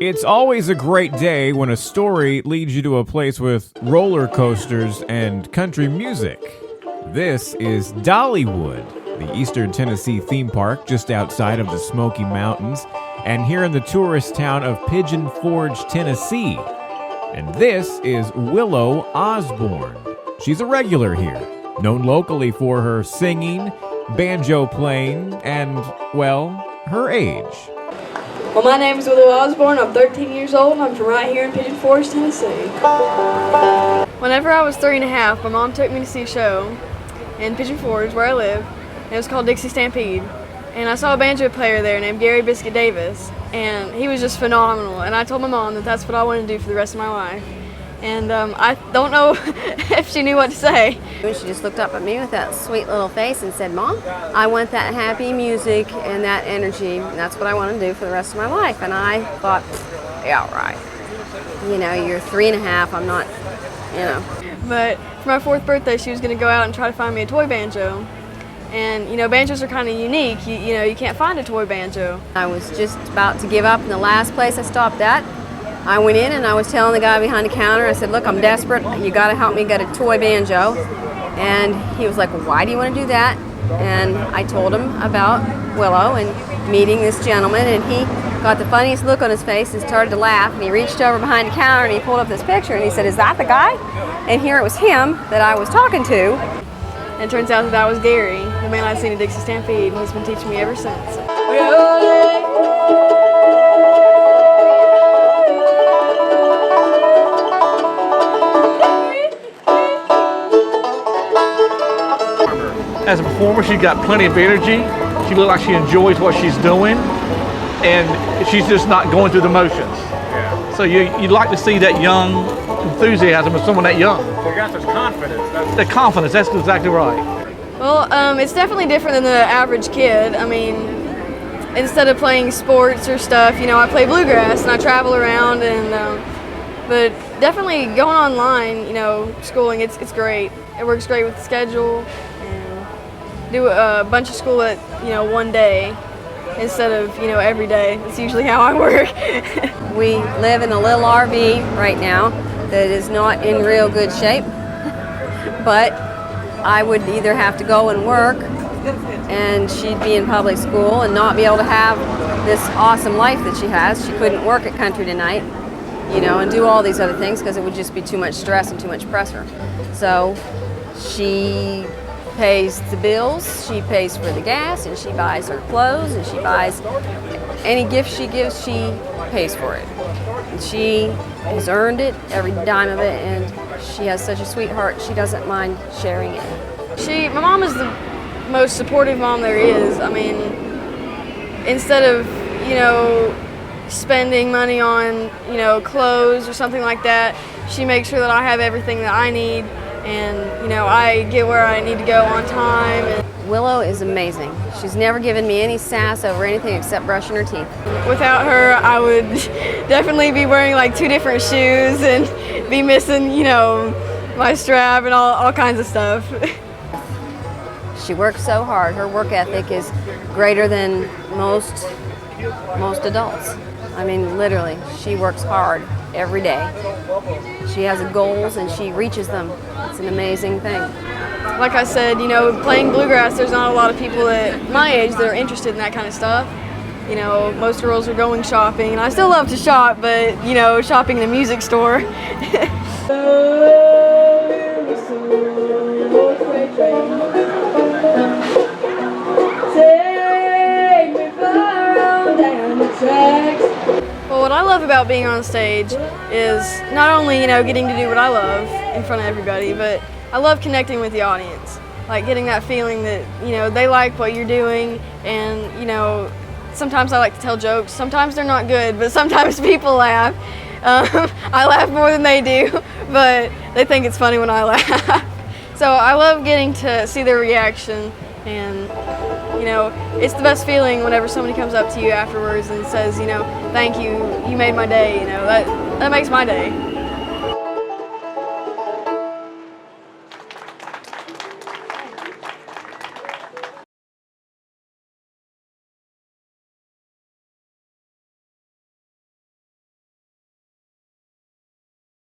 It's always a great day when a story leads you to a place with roller coasters and country music. This is Dollywood, the Eastern Tennessee theme park just outside of the Smoky Mountains, and here in the tourist town of Pigeon Forge, Tennessee. And this is Willow Osborne. She's a regular here, known locally for her singing, banjo playing, and, well, her age. Well, my name is Willow Osborne. I'm 13 years old, and I'm from right here in Pigeon Forge, Tennessee. Whenever I was 3 and a half, my mom took me to see a show in Pigeon Forge, where I live. It was called Dixie Stampede. And I saw a banjo player there named Gary Biscuit Davis, and he was just phenomenal. And I told my mom that that's what I wanted to do for the rest of my life. And I don't know if she knew what to say. She just looked up at me with that sweet little face and said, "Mom, I want that happy music and that energy. And that's what I want to do for the rest of my life." And I thought, yeah, right. You know, you're 3 and a half. I'm not, you know. But for my 4th birthday, she was going to go out and try to find me a toy banjo. And, you know, banjos are kind of unique. You know, you can't find a toy banjo. I was just about to give up, and the last place I stopped at, I went in and I was telling the guy behind the counter, I said, "Look, I'm desperate. You got to help me get a toy banjo." And he was like, "Well, why do you want to do that?" And I told him about Willow and meeting this gentleman, and he got the funniest look on his face and started to laugh. And he reached over behind the counter and he pulled up this picture and he said, "Is that the guy?" And here it was him that I was talking to. And it turns out that was Gary, the man I'd seen at Dixie Stampede, and he's been teaching me ever since. As a performer, she's got plenty of energy. She looks like she enjoys what she's doing, and she's just not going through the motions. Yeah. So you'd like to see that young enthusiasm of someone that young. So you got this confidence. The confidence, that's exactly right. Well, it's definitely different than the average kid. I mean, instead of playing sports or stuff, you know, I play bluegrass and I travel around, and but definitely going online, you know, schooling, it's great. It works great with the schedule, and do a bunch of school at, you know, one day instead of, you know, every day. That's usually how I work. We live in a little RV right now that is not in real good shape, but I would either have to go and work, and she'd be in public school and not be able to have this awesome life that she has. She couldn't work at Country Tonight, you know, and do all these other things because it would just be too much stress and too much pressure. So she pays the bills, she pays for the gas, and she buys her clothes, and she buys any gift she gives, she pays for it. And she has earned it, every dime of it, and she has such a sweet heart, she doesn't mind sharing it. My mom is the most supportive mom there is. I mean, instead of, you know, spending money on, you know, clothes or something like that, she makes sure that I have everything that I need, and, you know, I get where I need to go on time. Willow is amazing. She's never given me any sass over anything except brushing her teeth. Without her, I would definitely be wearing like 2 different shoes and be missing, you know, my strap and all kinds of stuff. She works so hard. Her work ethic is greater than most adults. I mean, literally, she works hard every day. She has goals and she reaches them. It's an amazing thing. Like I said, you know, playing bluegrass, there's not a lot of people at my age that are interested in that kind of stuff. You know, most girls are going shopping, and I still love to shop, but, you know, shopping in a music store. Well, what I love about being on stage is not only, you know, getting to do what I love in front of everybody, but I love connecting with the audience. Like getting that feeling that, you know, they like what you're doing, and, you know, sometimes I like to tell jokes. Sometimes they're not good, but sometimes people laugh. I laugh more than they do, but they think it's funny when I laugh. So I love getting to see their reaction, and, you know, it's the best feeling whenever somebody comes up to you afterwards and says, you know, "Thank you, you made my day," you know, that makes my day.